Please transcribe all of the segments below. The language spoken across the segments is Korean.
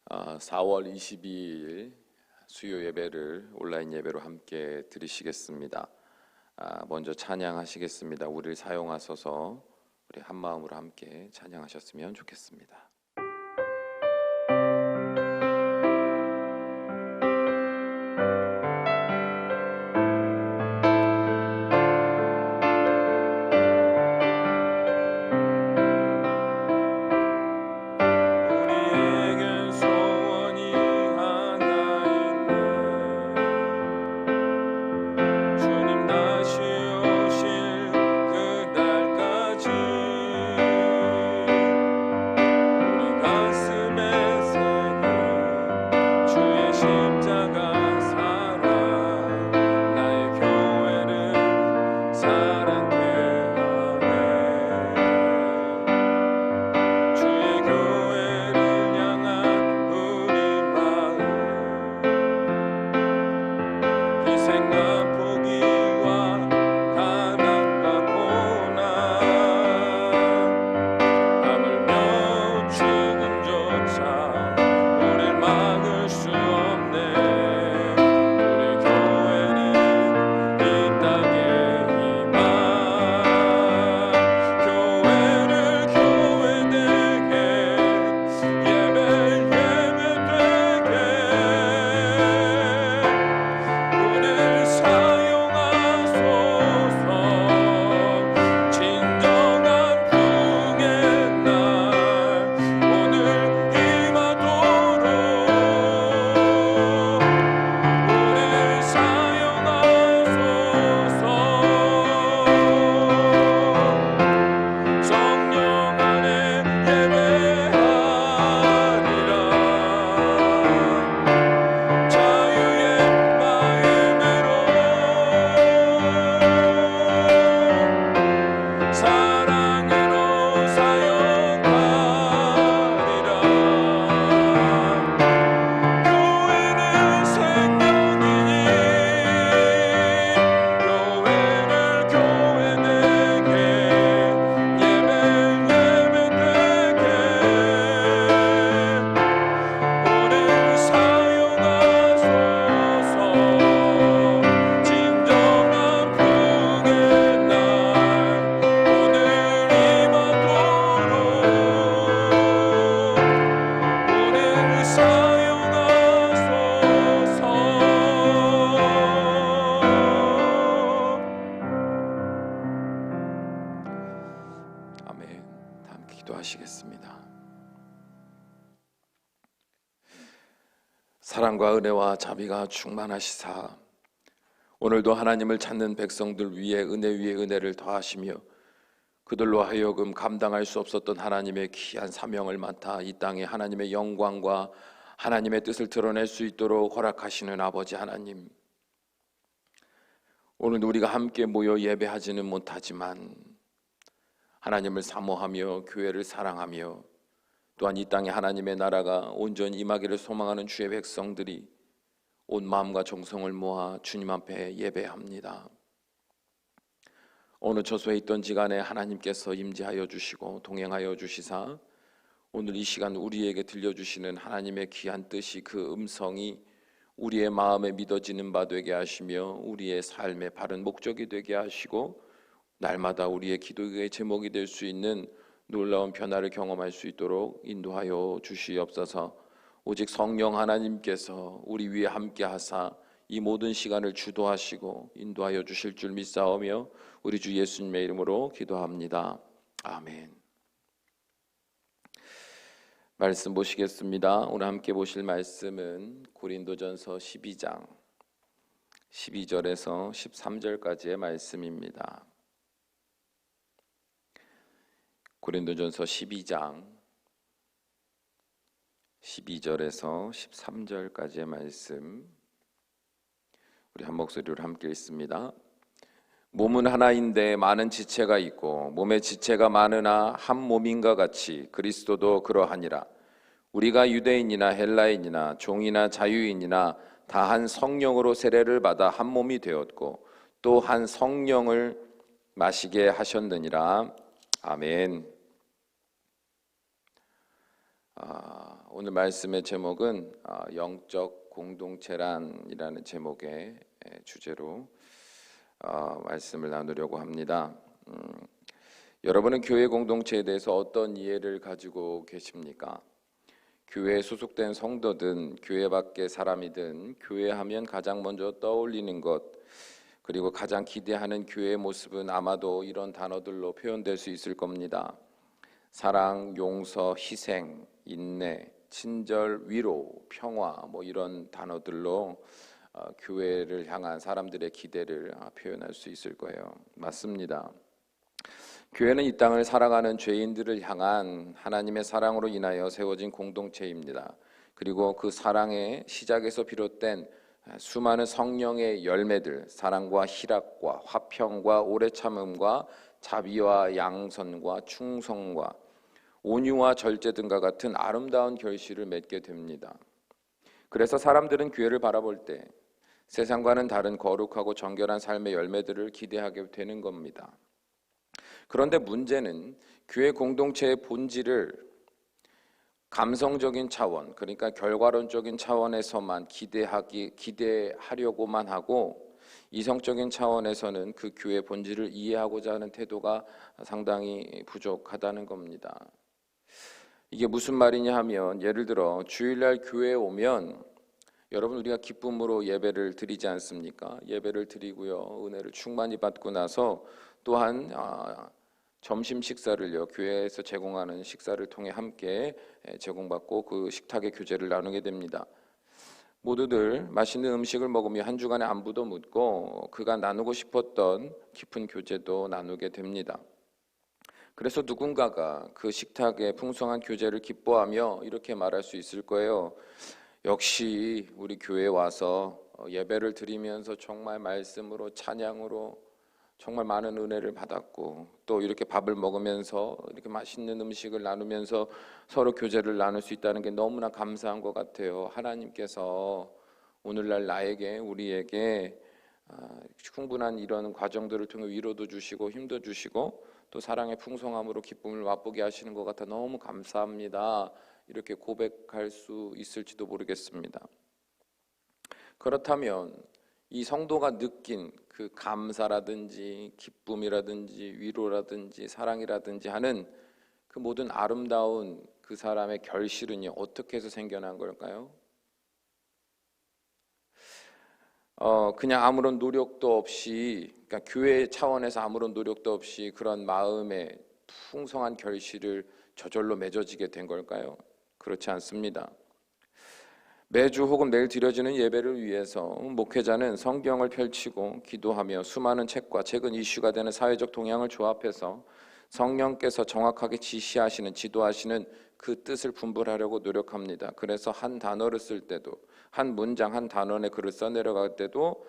4월 22일 수요 예배를 온라인 예배로 함께 드리시겠습니다. 먼저 찬양하시겠습니다. 우리를 사용하소서. 우리 한 마음으로 함께 찬양하셨으면 좋겠습니다. 사랑과 은혜와 자비가 충만하시사 오늘도 하나님을 찾는 백성들 위에 은혜 위에 은혜를 더하시며 그들로 하여금 감당할 수 없었던 하나님의 귀한 사명을 맡아 이 땅에 하나님의 영광과 하나님의 뜻을 드러낼 수 있도록 허락하시는 아버지 하나님, 오늘 우리가 함께 모여 예배하지는 못하지만 하나님을 사모하며 교회를 사랑하며 또한 이 땅에 하나님의 나라가 온전히 임하기를 소망하는 주의 백성들이 온 마음과 정성을 모아 주님 앞에 예배합니다. 어느 처소에 있던지 간에 하나님께서 임재하여 주시고 동행하여 주시사 오늘 이 시간 우리에게 들려주시는 하나님의 귀한 뜻이, 그 음성이 우리의 마음에 믿어지는 바 되게 하시며 우리의 삶의 바른 목적이 되게 하시고 날마다 우리의 기도의 제목이 될 수 있는 놀라운 변화를 경험할 수 있도록 인도하여 주시옵소서. 오직 성령 하나님께서 우리 위에 함께 하사 이 모든 시간을 주도하시고 인도하여 주실 줄 믿사오며 우리 주 예수님의 이름으로 기도합니다. 아멘. 말씀 보시겠습니다. 오늘 함께 보실 말씀은 고린도전서 12장 12절에서 13절까지의 말씀입니다. 고린도전서 12장 12절에서 13절까지의 말씀, 우리 한 목소리로 함께 읽습니다. 몸은 하나인데 많은 지체가 있고 몸의 지체가 많으나 한 몸인가 같이 그리스도도 그러하니라. 우리가 유대인이나 헬라인이나 종이나 자유인이나 다 한 성령으로 세례를 받아 한 몸이 되었고 또 한 성령을 마시게 하셨느니라. 아멘. 오늘 말씀의 제목은 영적 공동체란이라는 제목의 주제로 말씀을 나누려고 합니다. 여러분은 교회 공동체에 대해서 어떤 이해를 가지고 계십니까? 교회에 소속된 성도든 교회 밖의 사람이든 교회하면 가장 먼저 떠올리는 것, 그리고 가장 기대하는 교회의 모습은 아마도 이런 단어들로 표현될 수 있을 겁니다. 사랑, 용서, 희생, 인내, 친절, 위로, 평화, 이런 단어들로 교회를 향한 사람들의 기대를 표현할 수 있을 거예요. 맞습니다. 교회는 이 땅을 살아가는 죄인들을 향한 하나님의 사랑으로 인하여 세워진 공동체입니다. 그리고 그 사랑의 시작에서 비롯된 수많은 성령의 열매들, 사랑과 희락과 화평과 오래 참음과 자비와 양선과 충성과 온유와 절제 등과 같은 아름다운 결실을 맺게 됩니다. 그래서 사람들은 교회를 바라볼 때 세상과는 다른 거룩하고 정결한 삶의 열매들을 기대하게 되는 겁니다. 그런데 문제는 교회 공동체의 본질을 감성적인 차원, 그러니까 결과론적인 차원에서만 기대하려고만 하고 이성적인 차원에서는 그 교회 본질을 이해하고자 하는 태도가 상당히 부족하다는 겁니다. 이게 무슨 말이냐 하면, 예를 들어 주일날 교회에 오면 여러분, 우리가 기쁨으로 예배를 드리지 않습니까? 예배를 드리고요, 은혜를 충만히 받고 나서 또한 점심 식사를요, 교회에서 제공하는 식사를 통해 함께 제공받고 그 식탁의 교제를 나누게 됩니다. 모두들 맛있는 음식을 먹으며 한 주간의 안부도 묻고 그가 나누고 싶었던 깊은 교제도 나누게 됩니다. 그래서 누군가가 그 식탁의 풍성한 교제를 기뻐하며 이렇게 말할 수 있을 거예요. 역시 우리 교회에 와서 예배를 드리면서 정말 말씀으로 찬양으로 정말 많은 은혜를 받았고, 또 이렇게 밥을 먹으면서 이렇게 맛있는 음식을 나누면서 서로 교제를 나눌 수 있다는 게 너무나 감사한 것 같아요. 하나님께서 오늘날 우리에게 충분한 이런 과정들을 통해 위로도 주시고 힘도 주시고 또 사랑의 풍성함으로 기쁨을 맛보게 하시는 것 같아 너무 감사합니다. 이렇게 고백할 수 있을지도 모르겠습니다. 그렇다면 이 성도가 느낀 그 감사라든지 기쁨이라든지 위로라든지 사랑이라든지 하는 그 모든 아름다운 그 사람의 결실은요, 어떻게 해서 생겨난 걸까요? 그냥 아무런 노력도 없이, 그러니까 교회 차원에서 아무런 노력도 없이 그런 마음의 풍성한 결실을 저절로 맺어지게 된 걸까요? 그렇지 않습니다. 매주 혹은 매일 드려지는 예배를 위해서 목회자는 성경을 펼치고 기도하며 수많은 책과 최근 이슈가 되는 사회적 동향을 조합해서 성령께서 정확하게 지시하시는, 지도하시는 그 뜻을 분별하려고 노력합니다. 그래서 한 단어를 쓸 때도, 한 문장, 한 단원의 글을 써내려갈 때도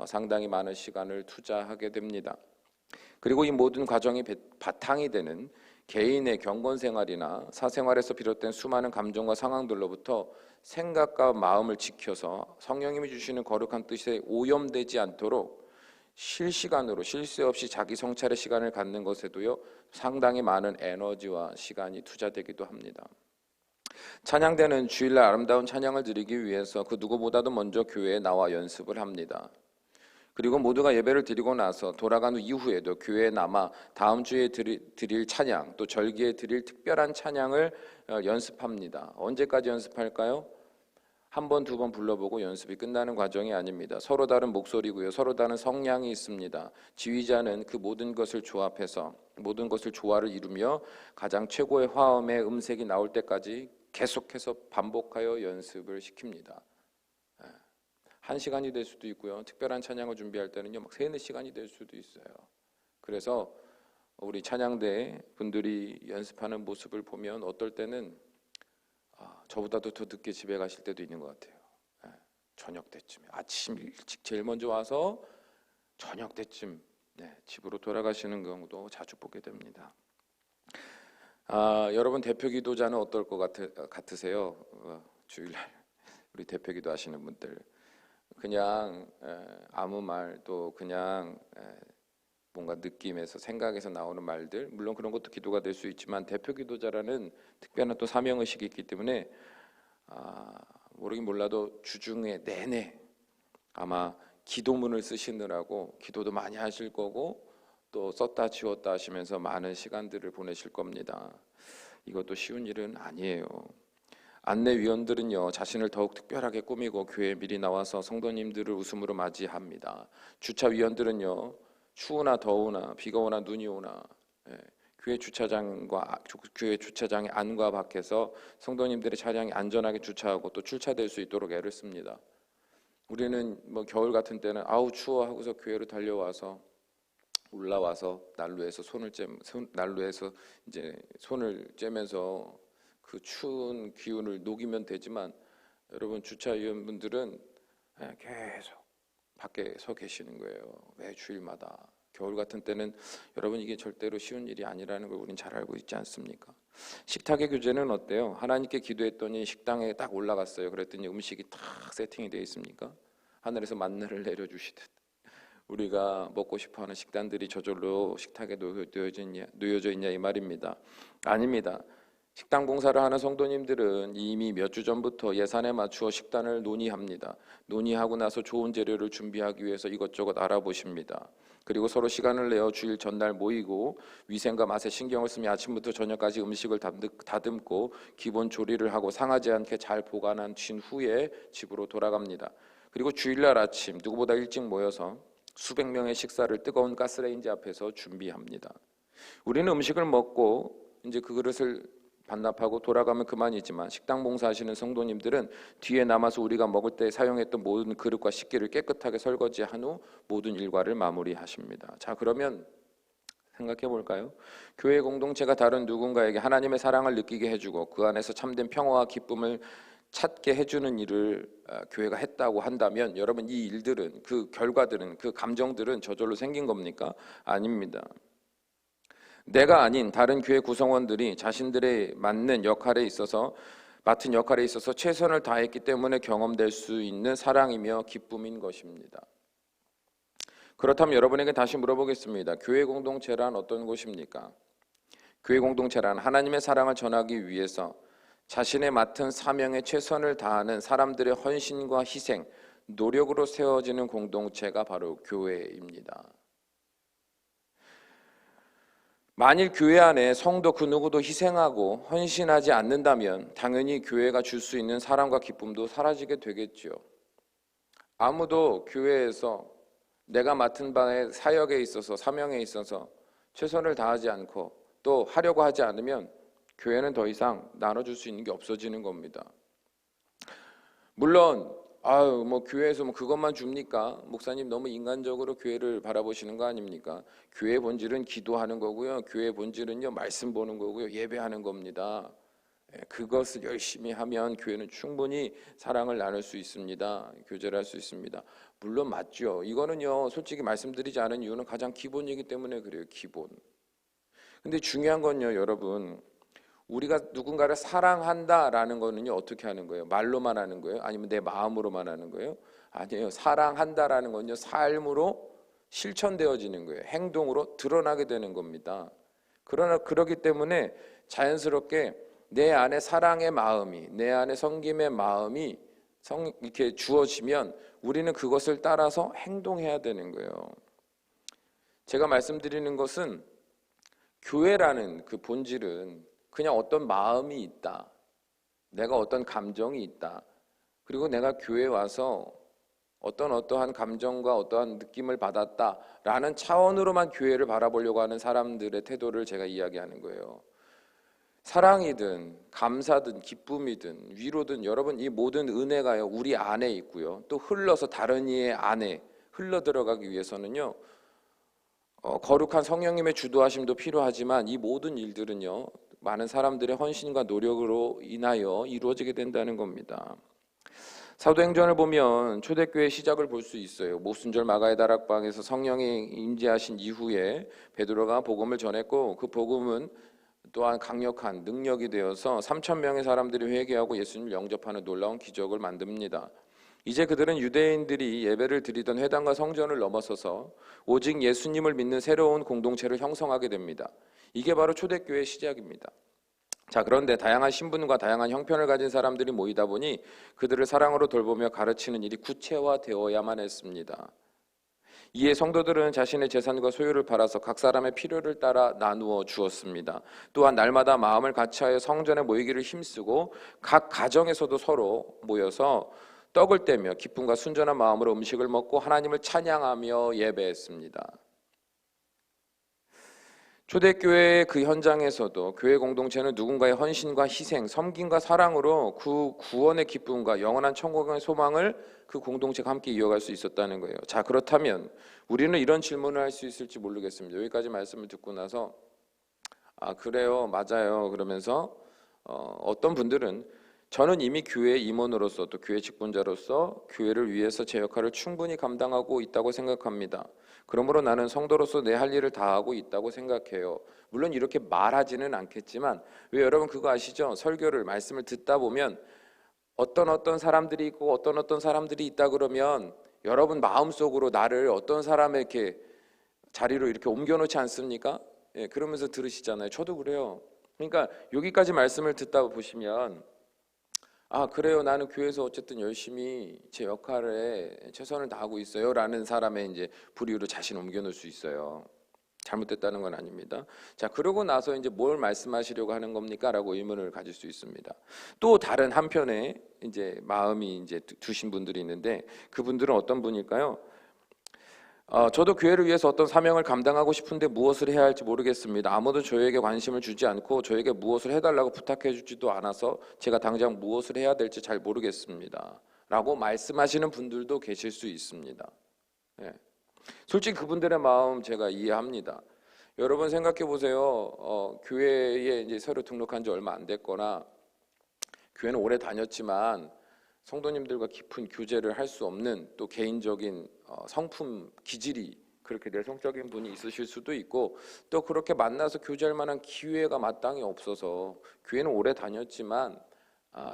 상당히 많은 시간을 투자하게 됩니다. 그리고 이 모든 과정이 바탕이 되는 개인의 경건 생활이나 사생활에서 비롯된 수많은 감정과 상황들로부터 생각과 마음을 지켜서 성령님이 주시는 거룩한 뜻에 오염되지 않도록 실시간으로 쉴 새 없이 자기 성찰의 시간을 갖는 것에도요, 상당히 많은 에너지와 시간이 투자되기도 합니다. 찬양대는 주일날 아름다운 찬양을 드리기 위해서 그 누구보다도 먼저 교회에 나와 연습을 합니다. 그리고 모두가 예배를 드리고 나서 돌아간 후 이후에도 교회에 남아 다음 주에 드릴 찬양, 또 절기에 드릴 특별한 찬양을 연습합니다. 언제까지 연습할까요? 한 번, 두 번 불러보고 연습이 끝나는 과정이 아닙니다. 서로 다른 목소리고요, 서로 다른 성량이 있습니다. 지휘자는 그 모든 것을 조합해서 모든 것을 조화를 이루며 가장 최고의 화음의 음색이 나올 때까지 계속해서 반복하여 연습을 시킵니다. 1시간이 될 수도 있고요, 특별한 찬양을 준비할 때는요, 막 3, 4시간이 될 수도 있어요. 그래서 우리 찬양대 분들이 연습하는 모습을 보면 어떨 때는 저보다도 더 늦게 집에 가실 때도 있는 것 같아요. 저녁 때쯤에, 아침 일찍 제일 먼저 와서 저녁 때쯤 집으로 돌아가시는 경우도 자주 보게 됩니다. 여러분, 대표 기도자는 어떨 것 같으세요? 주일날 우리 대표 기도 하시는 분들, 그냥 아무 말도 그냥 뭔가 느낌에서 생각에서 나오는 말들, 물론 그런 것도 기도가 될 수 있지만 대표 기도자라는 특별한 또 사명의식이 있기 때문에 모르긴 몰라도 주중에 내내 아마 기도문을 쓰시느라고 기도도 많이 하실 거고 또 썼다 지웠다 하시면서 많은 시간들을 보내실 겁니다. 이것도 쉬운 일은 아니에요. 안내위원들은요, 자신을 더욱 특별하게 꾸미고 교회에 미리 나와서 성도님들을 웃음으로 맞이합니다. 주차위원들은요, 추우나 더우나 비가 오나 눈이 오나 교회 주차장의 안과 밖에서 성도님들의 차량이 안전하게 주차하고 또 출차될 수 있도록 애를 씁니다. 우리는 뭐 겨울 같은 때는 아우 추워 하고서 교회로 달려와서 올라와서 난로에서 이제 손을 쬐면서 그 추운 기운을 녹이면 되지만, 여러분 주차위원분들은 계속 밖에 서 계시는 거예요. 매 주일마다. 겨울 같은 때는 여러분 이게 절대로 쉬운 일이 아니라는 걸 우린 잘 알고 있지 않습니까? 식탁의 규제는 어때요? 하나님께 기도했더니 식당에 딱 올라갔어요. 그랬더니 음식이 딱 세팅이 되어 있습니까? 하늘에서 만나를 내려주시듯 우리가 먹고 싶어하는 식단들이 저절로 식탁에 놓여져 있냐 이 말입니다. 아닙니다. 식당 봉사를 하는 성도님들은 이미 몇 주 전부터 예산에 맞추어 식단을 논의합니다. 논의하고 나서 좋은 재료를 준비하기 위해서 이것저것 알아보십니다. 그리고 서로 시간을 내어 주일 전날 모이고 위생과 맛에 신경을 쓰며 아침부터 저녁까지 음식을 다듬고 기본 조리를 하고 상하지 않게 잘 보관한 후에 집으로 돌아갑니다. 그리고 주일날 아침 누구보다 일찍 모여서 수백 명의 식사를 뜨거운 가스레인지 앞에서 준비합니다. 우리는 음식을 먹고 이제 그 그릇을 반납하고 돌아가면 그만이지만 식당 봉사하시는 성도님들은 뒤에 남아서 우리가 먹을 때 사용했던 모든 그릇과 식기를 깨끗하게 설거지한 후 모든 일과를 마무리하십니다. 자, 그러면 생각해 볼까요? 교회 공동체가 다른 누군가에게 하나님의 사랑을 느끼게 해주고 그 안에서 참된 평화와 기쁨을 찾게 해주는 일을 교회가 했다고 한다면, 여러분 이 일들은, 그 결과들은, 그 감정들은 저절로 생긴 겁니까? 아닙니다. 내가 아닌 다른 교회 구성원들이 자신들의 맡은 역할에 있어서 최선을 다했기 때문에 경험될 수 있는 사랑이며 기쁨인 것입니다. 그렇다면 여러분에게 다시 물어보겠습니다. 교회 공동체란 어떤 곳입니까? 교회 공동체란 하나님의 사랑을 전하기 위해서 자신의 맡은 사명에 최선을 다하는 사람들의 헌신과 희생, 노력으로 세워지는 공동체가 바로 교회입니다. 만일 교회 안에 성도 그 누구도 희생하고 헌신하지 않는다면 당연히 교회가 줄 수 있는 사랑과 기쁨도 사라지게 되겠죠. 아무도 교회에서 내가 맡은 바의 사역에 있어서, 사명에 있어서 최선을 다하지 않고 또 하려고 하지 않으면 교회는 더 이상 나눠줄 수 있는 게 없어지는 겁니다. 물론 교회에서 그것만 줍니까? 목사님 너무 인간적으로 교회를 바라보시는 거 아닙니까? 교회의 본질은 기도하는 거고요. 교회의 본질은요, 말씀 보는 거고요. 예배하는 겁니다. 그것을 열심히 하면 교회는 충분히 사랑을 나눌 수 있습니다. 교제를 할 수 있습니다. 물론 맞죠. 이거는요, 솔직히 말씀드리지 않은 이유는 가장 기본이기 때문에 그래요. 기본. 근데 중요한 건요, 여러분, 우리가 누군가를 사랑한다라는 거는요, 어떻게 하는 거예요? 말로만 하는 거예요? 아니면 내 마음으로만 하는 거예요? 아니에요. 사랑한다라는 건요, 삶으로 실천되어지는 거예요. 행동으로 드러나게 되는 겁니다. 그러기 때문에 자연스럽게 내 안에 사랑의 마음이, 내 안에 섬김의 마음이 이렇게 주어지면 우리는 그것을 따라서 행동해야 되는 거예요. 제가 말씀드리는 것은 교회라는 그 본질은 그냥 어떤 마음이 있다, 내가 어떤 감정이 있다, 그리고 내가 교회에 와서 어떠한 감정과 어떠한 느낌을 받았다라는 차원으로만 교회를 바라보려고 하는 사람들의 태도를 제가 이야기하는 거예요. 사랑이든 감사든 기쁨이든 위로든, 여러분 이 모든 은혜가요, 우리 안에 있고요, 또 흘러서 다른 이의 안에 흘러 들어가기 위해서는요, 거룩한 성령님의 주도하심도 필요하지만 이 모든 일들은요, 많은 사람들의 헌신과 노력으로 인하여 이루어지게 된다는 겁니다. 사도행전을 보면 초대교회 시작을 볼 수 있어요. 모순절 마가의 다락방에서 성령이 임재하신 이후에 베드로가 복음을 전했고, 그 복음은 또한 강력한 능력이 되어서 3,000명의 사람들이 회개하고 예수님을 영접하는 놀라운 기적을 만듭니다. 이제 그들은 유대인들이 예배를 드리던 회당과 성전을 넘어서서 오직 예수님을 믿는 새로운 공동체를 형성하게 됩니다. 이게 바로 초대교회의 시작입니다. 자, 그런데 다양한 신분과 다양한 형편을 가진 사람들이 모이다 보니 그들을 사랑으로 돌보며 가르치는 일이 구체화되어야만 했습니다. 이에 성도들은 자신의 재산과 소유를 팔아서 각 사람의 필요를 따라 나누어 주었습니다. 또한 날마다 마음을 같이하여 성전에 모이기를 힘쓰고 각 가정에서도 서로 모여서 떡을 떼며 기쁨과 순전한 마음으로 음식을 먹고 하나님을 찬양하며 예배했습니다. 초대교회의 그 현장에서도 교회 공동체는 누군가의 헌신과 희생, 섬김과 사랑으로 그 구원의 기쁨과 영원한 천국의 소망을 그 공동체가 함께 이어갈 수 있었다는 거예요. 자, 그렇다면 우리는 이런 질문을 할 수 있을지 모르겠습니다. 여기까지 말씀을 듣고 나서 그래요, 맞아요 그러면서 어떤 분들은 저는 이미 교회 임원으로서 또 교회 직분자로서 교회를 위해서 제 역할을 충분히 감당하고 있다고 생각합니다. 그러므로 나는 성도로서 내 할 일을 다하고 있다고 생각해요. 물론 이렇게 말하지는 않겠지만 왜 여러분 그거 아시죠? 설교를 말씀을 듣다 보면 어떤 사람들이 있고 어떤 사람들이 있다 그러면 여러분 마음속으로 나를 어떤 사람의 이렇게 자리로 이렇게 옮겨놓지 않습니까? 예, 그러면서 들으시잖아요. 저도 그래요. 그러니까 여기까지 말씀을 듣다 보시면 그래요. 나는 교회에서 어쨌든 열심히 제 역할에 최선을 다하고 있어요. 라는 사람의 이제 부류로 자신을 옮겨놓을 수 있어요. 잘못됐다는 건 아닙니다. 자, 그러고 나서 이제 뭘 말씀하시려고 하는 겁니까? 라고 의문을 가질 수 있습니다. 또 다른 한편에 이제 마음이 이제 두신 분들이 있는데 그분들은 어떤 분일까요? 저도 교회를 위해서 어떤 사명을 감당하고 싶은데 무엇을 해야 할지 모르겠습니다. 아무도 저에게 관심을 주지 않고 저에게 무엇을 해달라고 부탁해 주지도 않아서 제가 당장 무엇을 해야 될지 잘 모르겠습니다. 라고 말씀하시는 분들도 계실 수 있습니다. 예. 솔직히 그분들의 마음 제가 이해합니다. 여러분 생각해 보세요. 교회에 이제 새로 등록한 지 얼마 안 됐거나 교회는 오래 다녔지만 성도님들과 깊은 교제를 할 수 없는 또 개인적인 성품 기질이 그렇게 내성적인 분이 있으실 수도 있고 또 그렇게 만나서 교제할 만한 기회가 마땅히 없어서 교회는 오래 다녔지만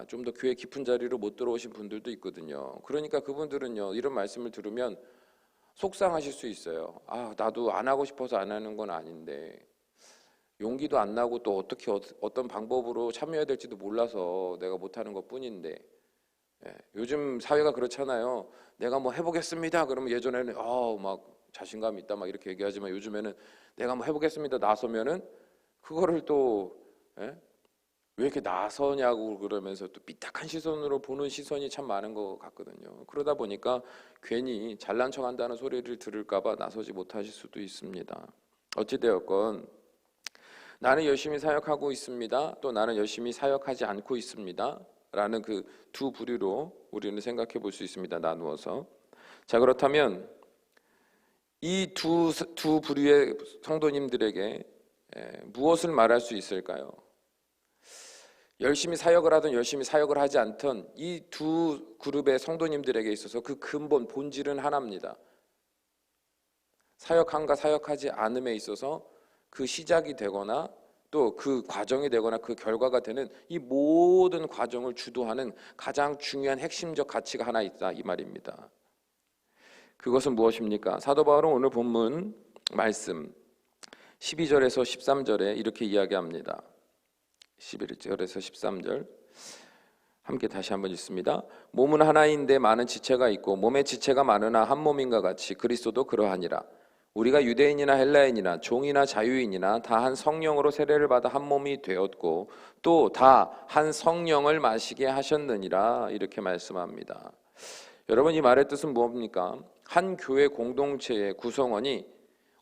좀 더 교회 깊은 자리로 못 들어오신 분들도 있거든요. 그러니까 그분들은요 이런 말씀을 들으면 속상하실 수 있어요. 나도 안 하고 싶어서 안 하는 건 아닌데 용기도 안 나고 또 어떻게 어떤 방법으로 참여해야 될지도 몰라서 내가 못하는 것뿐인데 요즘 사회가 그렇잖아요. 내가 뭐 해보겠습니다. 그러면 예전에는 막 자신감 있다 막 이렇게 얘기하지만 요즘에는 내가 뭐 해보겠습니다. 나서면은 그거를 또 왜 이렇게 나서냐고 그러면서 또 삐딱한 시선으로 보는 시선이 참 많은 것 같거든요. 그러다 보니까 괜히 잘난 척한다는 소리를 들을까봐 나서지 못하실 수도 있습니다. 어찌되었건 나는 열심히 사역하고 있습니다. 또 나는 열심히 사역하지 않고 있습니다. 라는 그 두 부류로 우리는 생각해 볼 수 있습니다. 나누어서. 자, 그렇다면 이 두 부류의 성도님들에게 무엇을 말할 수 있을까요? 열심히 사역을 하든 열심히 사역을 하지 않든 이 두 그룹의 성도님들에게 있어서 그 근본 본질은 하나입니다. 사역함과 사역하지 않음에 있어서 그 시작이 되거나 또 그 과정이 되거나 그 결과가 되는 이 모든 과정을 주도하는 가장 중요한 핵심적 가치가 하나 있다 이 말입니다. 그것은 무엇입니까? 사도 바울은 오늘 본문 말씀 12절에서 13절에 이렇게 이야기합니다. 11절에서 13절 함께 다시 한번 읽습니다. 몸은 하나인데 많은 지체가 있고 몸의 지체가 많으나 한 몸인가 같이 그리스도도 그러하니라. 우리가 유대인이나 헬라인이나 종이나 자유인이나 다 한 성령으로 세례를 받아 한 몸이 되었고 또 다 한 성령을 마시게 하셨느니라 이렇게 말씀합니다. 여러분 이 말의 뜻은 뭡니까? 한 교회 공동체의 구성원이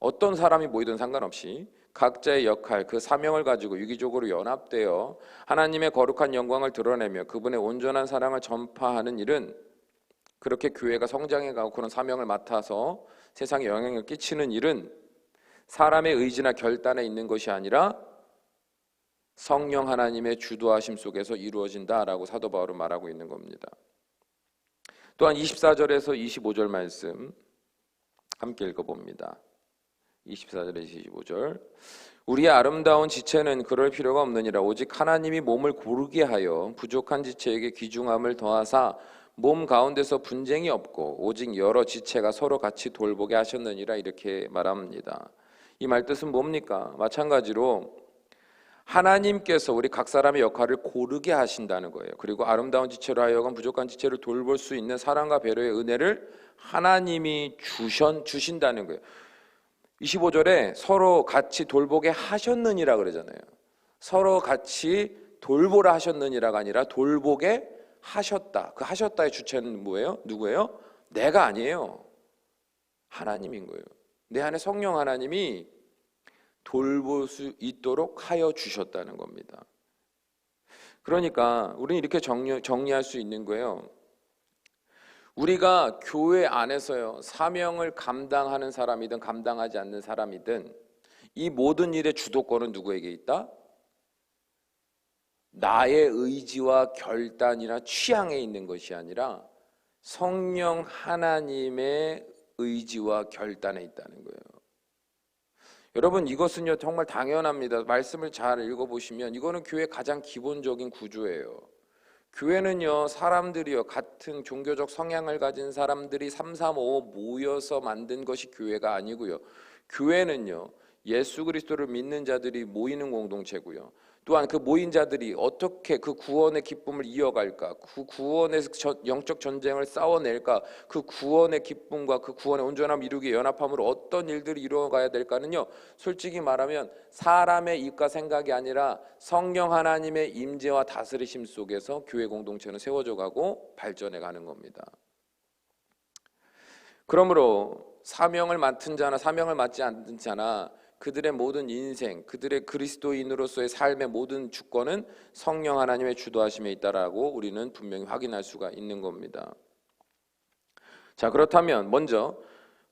어떤 사람이 모이든 상관없이 각자의 역할, 그 사명을 가지고 유기적으로 연합되어 하나님의 거룩한 영광을 드러내며 그분의 온전한 사랑을 전파하는 일은 그렇게 교회가 성장해가고 그런 사명을 맡아서 세상에 영향을 끼치는 일은 사람의 의지나 결단에 있는 것이 아니라 성령 하나님의 주도하심 속에서 이루어진다라고 사도 바울은 말하고 있는 겁니다. 또한 24절에서 25절 말씀 함께 읽어봅니다. 24절에서 25절 우리의 아름다운 지체는 그럴 필요가 없느니라 오직 하나님이 몸을 고르게 하여 부족한 지체에게 귀중함을 더하사 몸 가운데서 분쟁이 없고 오직 여러 지체가 서로 같이 돌보게 하셨느니라 이렇게 말합니다. 이 말 뜻은 뭡니까? 마찬가지로 하나님께서 우리 각 사람의 역할을 고르게 하신다는 거예요. 그리고 아름다운 지체로 하여금 부족한 지체를 돌볼 수 있는 사랑과 배려의 은혜를 하나님이 주신다는 거예요. 25절에 서로 같이 돌보게 하셨느니라 그러잖아요. 서로 같이 돌보라 하셨느니라가 아니라 돌보게 하셨다. 그 하셨다의 주체는 뭐예요? 누구예요? 내가 아니에요. 하나님인 거예요. 내 안에 성령 하나님이 돌볼 수 있도록 하여 주셨다는 겁니다. 그러니까 우리는 이렇게 정리할 수 있는 거예요. 우리가 교회 안에서요, 사명을 감당하는 사람이든 감당하지 않는 사람이든 이 모든 일의 주도권은 누구에게 있다? 나의 의지와 결단이나 취향에 있는 것이 아니라 성령 하나님의 의지와 결단에 있다는 거예요. 여러분, 이것은요 정말 당연합니다. 말씀을 잘 읽어보시면 이거는 교회의 가장 기본적인 구조예요. 교회는요 사람들이요 같은 종교적 성향을 가진 사람들이 3, 3, 5 모여서 만든 것이 교회가 아니고요. 교회는요 예수 그리스도를 믿는 자들이 모이는 공동체고요. 또한 그 모인 자들이 어떻게 그 구원의 기쁨을 이어갈까, 그 구원의 영적 전쟁을 싸워낼까, 그 구원의 기쁨과 그 구원의 온전함 이루기 연합함으로 어떤 일들이 이루어가야 될까는요 솔직히 말하면 사람의 입과 생각이 아니라 성령 하나님의 임재와 다스리심 속에서 교회 공동체는 세워져 가고 발전해 가는 겁니다. 그러므로 사명을 맡은 자나 사명을 맡지 않는 자나 그들의 모든 인생, 그들의 그리스도인으로서의 삶의 모든 주권은 성령 하나님의 주도하심에 있다라고 우리는 분명히 확인할 수가 있는 겁니다. 자, 그렇다면 먼저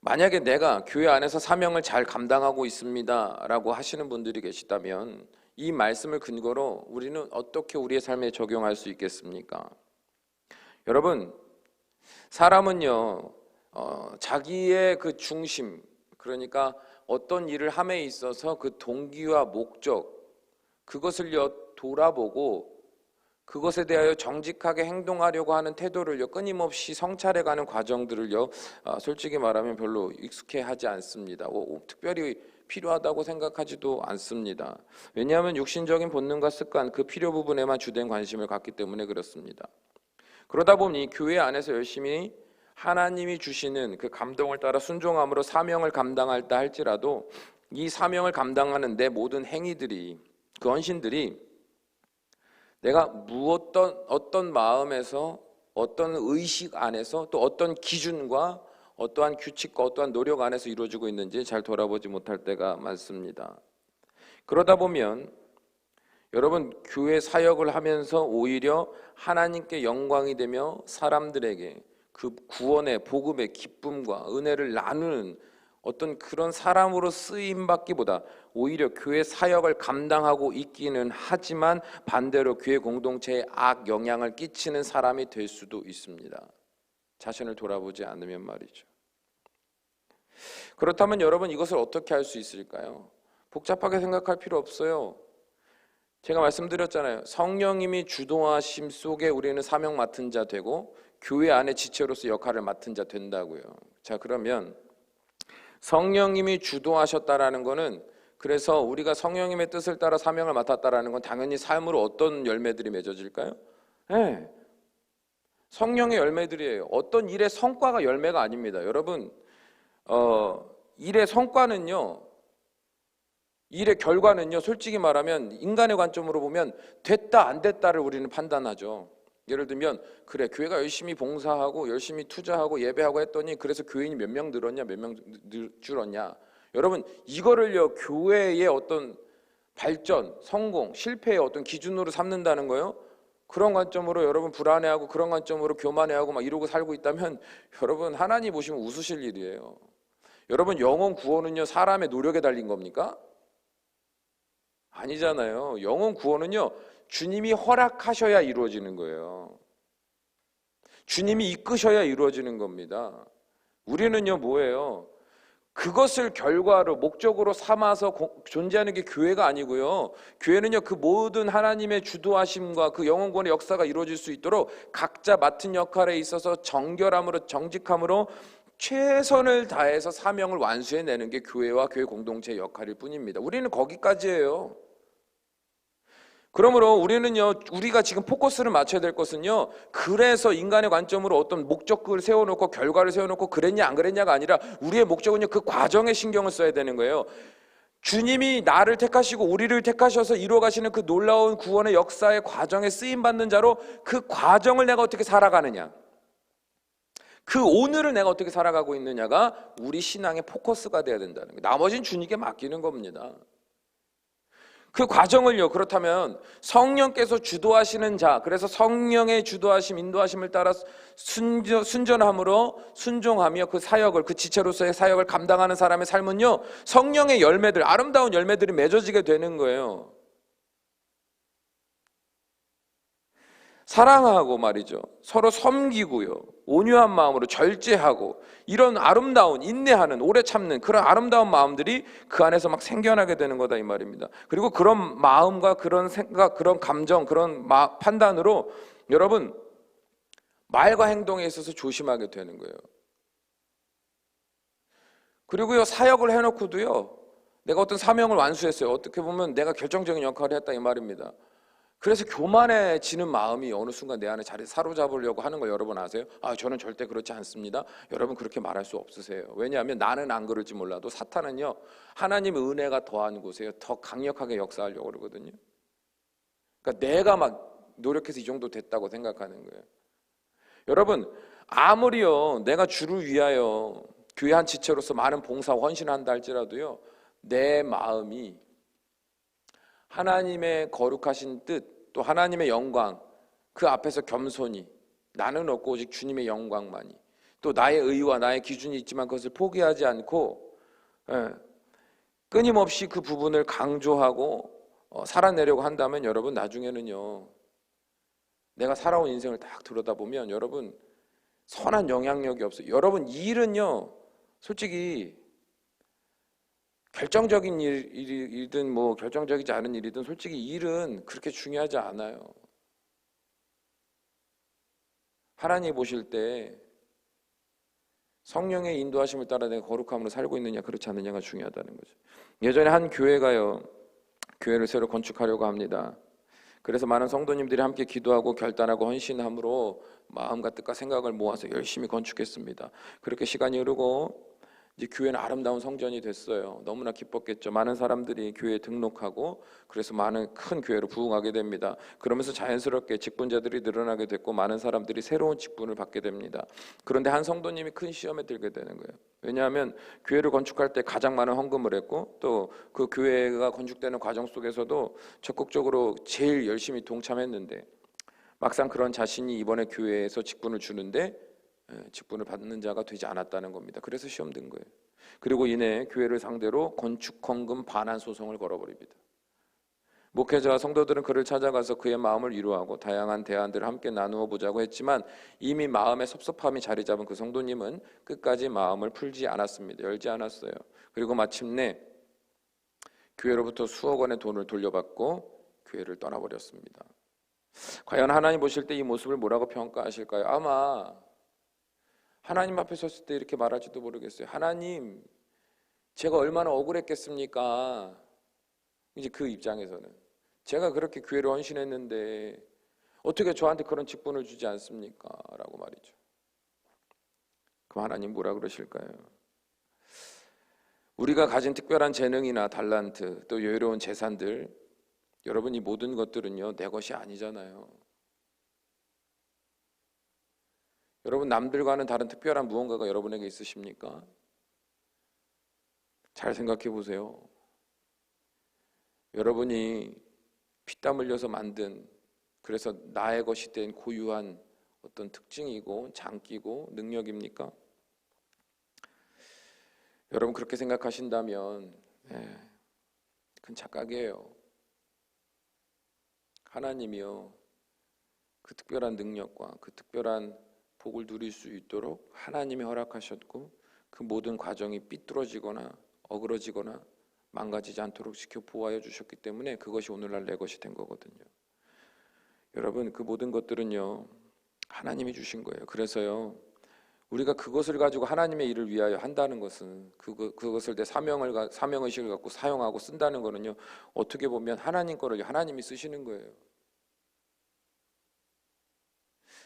만약에 내가 교회 안에서 사명을 잘 감당하고 있습니다 라고 하시는 분들이 계시다면 이 말씀을 근거로 우리는 어떻게 우리의 삶에 적용할 수 있겠습니까? 여러분, 사람은요 자기의 그 중심, 그러니까 어떤 일을 함에 있어서 그 동기와 목적, 그것을요 돌아보고 그것에 대하여 정직하게 행동하려고 하는 태도를요 끊임없이 성찰해가는 과정들을요 솔직히 말하면 별로 익숙해하지 않습니다. 특별히 필요하다고 생각하지도 않습니다. 왜냐하면 육신적인 본능과 습관, 그 필요 부분에만 주된 관심을 갖기 때문에 그렇습니다. 그러다 보니 교회 안에서 열심히 하나님이 주시는 그 감동을 따라 순종함으로 사명을 감당할다 할지라도 이 사명을 감당하는 내 모든 행위들이, 그 헌신들이 내가 어떤 마음에서, 어떤 의식 안에서, 또 어떤 기준과 어떠한 규칙과 어떠한 노력 안에서 이루어지고 있는지 잘 돌아보지 못할 때가 많습니다. 그러다 보면 여러분, 교회 사역을 하면서 오히려 하나님께 영광이 되며 사람들에게 그 구원의 복음의 기쁨과 은혜를 나누는 어떤 그런 사람으로 쓰임받기보다 오히려 교회 사역을 감당하고 있기는 하지만 반대로 교회 공동체에 악 영향을 끼치는 사람이 될 수도 있습니다. 자신을 돌아보지 않으면 말이죠. 그렇다면 여러분, 이것을 어떻게 할 수 있을까요? 복잡하게 생각할 필요 없어요. 제가 말씀드렸잖아요. 성령님이 주도하심 속에 우리는 사명 맡은 자 되고 교회 안에 지체로서 역할을 맡은 자 된다고요. 자, 그러면 성령님이 주도하셨다라는 거는, 그래서 우리가 성령님의 뜻을 따라 사명을 맡았다라는 건 당연히 삶으로 어떤 열매들이 맺어질까요? 네, 성령의 열매들이에요. 어떤 일의 성과가 열매가 아닙니다. 여러분, 일의 성과는요, 일의 결과는요, 솔직히 말하면 인간의 관점으로 보면 됐다 안 됐다를 우리는 판단하죠. 예를 들면, 그래, 교회가 열심히 봉사하고 열심히 투자하고 예배하고 했더니 그래서 교인이 몇 명 늘었냐, 몇 명 줄었냐. 여러분, 이거를요 교회의 어떤 발전, 성공, 실패의 어떤 기준으로 삼는다는 거예요. 그런 관점으로 여러분 불안해하고 그런 관점으로 교만해하고 막 이러고 살고 있다면 여러분, 하나님 보시면 웃으실 일이에요. 여러분, 영혼 구원은요 사람의 노력에 달린 겁니까? 아니잖아요. 영혼 구원은요 주님이 허락하셔야 이루어지는 거예요. 주님이 이끄셔야 이루어지는 겁니다. 우리는요 뭐예요? 그것을 결과로 목적으로 삼아서 존재하는 게 교회가 아니고요. 교회는요, 그 모든 하나님의 주도하심과 그 영원권의 역사가 이루어질 수 있도록 각자 맡은 역할에 있어서 정결함으로, 정직함으로 최선을 다해서 사명을 완수해내는 게 교회와 교회 공동체의 역할일 뿐입니다. 우리는 거기까지예요. 그러므로 우리는요, 우리가 지금 포커스를 맞춰야 될 것은요, 그래서 인간의 관점으로 어떤 목적을 세워놓고 결과를 세워놓고 그랬냐 안 그랬냐가 아니라 우리의 목적은요, 그 과정에 신경을 써야 되는 거예요. 주님이 나를 택하시고 우리를 택하셔서 이루어가시는 그 놀라운 구원의 역사의 과정에 쓰임받는 자로 그 과정을 내가 어떻게 살아가느냐, 그 오늘을 내가 어떻게 살아가고 있느냐가 우리 신앙의 포커스가 돼야 된다는 거예요. 나머지는 주님께 맡기는 겁니다. 그 과정을요, 그렇다면 성령께서 주도하시는 자, 그래서 성령의 주도하심, 인도하심을 따라 순전함으로 순종하며 그 사역을, 그 지체로서의 사역을 감당하는 사람의 삶은요, 성령의 열매들, 아름다운 열매들이 맺어지게 되는 거예요. 사랑하고 말이죠, 서로 섬기고요, 온유한 마음으로 절제하고, 이런 아름다운, 인내하는, 오래 참는 그런 아름다운 마음들이 그 안에서 막 생겨나게 되는 거다 이 말입니다. 그리고 그런 마음과 그런 생각, 그런 감정, 그런 판단으로 여러분 말과 행동에 있어서 조심하게 되는 거예요. 그리고요, 사역을 해놓고도요, 내가 어떤 사명을 완수했어요. 어떻게 보면 내가 결정적인 역할을 했다 이 말입니다. 그래서 교만해지는 마음이 어느 순간 내 안에 자리 사로잡으려고 하는 거 여러분 아세요? 저는 절대 그렇지 않습니다. 여러분 그렇게 말할 수 없으세요. 왜냐하면 나는 안 그럴지 몰라도 사탄은요, 하나님의 은혜가 더한 곳에 더 강력하게 역사하려고 그러거든요. 그러니까 내가 막 노력해서 이 정도 됐다고 생각하는 거예요. 여러분, 아무리요 내가 주를 위하여 교회 한 지체로서 많은 봉사 헌신한다 할지라도요, 내 마음이 하나님의 거룩하신 뜻, 또 하나님의 영광, 그 앞에서 겸손히, 나는 없고 오직 주님의 영광만이, 또 나의 의와 나의 기준이 있지만 그것을 포기하지 않고 끊임없이 그 부분을 강조하고 살아내려고 한다면 여러분 나중에는요, 내가 살아온 인생을 딱 들여다보면 여러분 선한 영향력이 없어요. 여러분 일은요, 솔직히 결정적인 일이든 뭐 결정적이지 않은 일이든 솔직히 일은 그렇게 중요하지 않아요. 하나님이 보실 때 성령의 인도하심을 따라 내가 거룩함으로 살고 있느냐 그렇지 않느냐가 중요하다는 거죠. 예전에 한 교회가요, 교회를 새로 건축하려고 합니다. 그래서 많은 성도님들이 함께 기도하고 결단하고 헌신함으로 마음과 뜻과 생각을 모아서 열심히 건축했습니다. 그렇게 시간이 흐르고 이제 교회는 아름다운 성전이 됐어요. 너무나 기뻤겠죠. 많은 사람들이 교회에 등록하고 그래서 많은 큰 교회로 부흥하게 됩니다. 그러면서 자연스럽게 직분자들이 늘어나게 됐고 많은 사람들이 새로운 직분을 받게 됩니다. 그런데 한 성도님이 큰 시험에 들게 되는 거예요. 왜냐하면 교회를 건축할 때 가장 많은 헌금을 했고 또 그 교회가 건축되는 과정 속에서도 적극적으로 제일 열심히 동참했는데 막상 그런 자신이 이번에 교회에서 직분을 주는데 직분을 받는 자가 되지 않았다는 겁니다. 그래서 시험 든 거예요. 그리고 이내 교회를 상대로 건축헌금 반환 소송을 걸어버립니다. 목회자와 성도들은 그를 찾아가서 그의 마음을 위로하고 다양한 대안들을 함께 나누어 보자고 했지만 이미 마음에 섭섭함이 자리 잡은 그 성도님은 끝까지 마음을 풀지 않았습니다. 열지 않았어요. 그리고 마침내 교회로부터 수억 원의 돈을 돌려받고 교회를 떠나버렸습니다. 과연 하나님 보실 때 이 모습을 뭐라고 평가하실까요? 아마 하나님 앞에 섰을 때 이렇게 말할지도 모르겠어요. 하나님, 제가 얼마나 억울했겠습니까? 이제 그 입장에서는 제가 그렇게 교회를 헌신했는데 어떻게 저한테 그런 직분을 주지 않습니까? 라고 말이죠. 그럼 하나님 뭐라 그러실까요? 우리가 가진 특별한 재능이나 달란트, 또 여유로운 재산들, 여러분 이 모든 것들은요 내 것이 아니잖아요. 여러분 남들과는 다른 특별한 무언가가 여러분에게 있으십니까? 잘 생각해 보세요. 여러분이 피땀 흘려서 만든, 그래서 나의 것이 된 고유한 어떤 특징이고 장기고 능력입니까? 여러분 그렇게 생각하신다면 큰 착각이에요. 하나님이요 그 특별한 능력과 그 특별한 복을 누릴 수 있도록 하나님이 허락하셨고 그 모든 과정이 삐뚤어지거나 어그러지거나 망가지지 않도록 지켜 보호하여 주셨기 때문에 그것이 오늘날 내 것이 된 거거든요. 여러분, 그 모든 것들은요 하나님이 주신 거예요. 그래서요 우리가 그것을 가지고 하나님의 일을 위하여 한다는 것은 그것을 내 사명의식을 갖고 사용하고 쓴다는 거는요 어떻게 보면 하나님 거를 하나님이 쓰시는 거예요.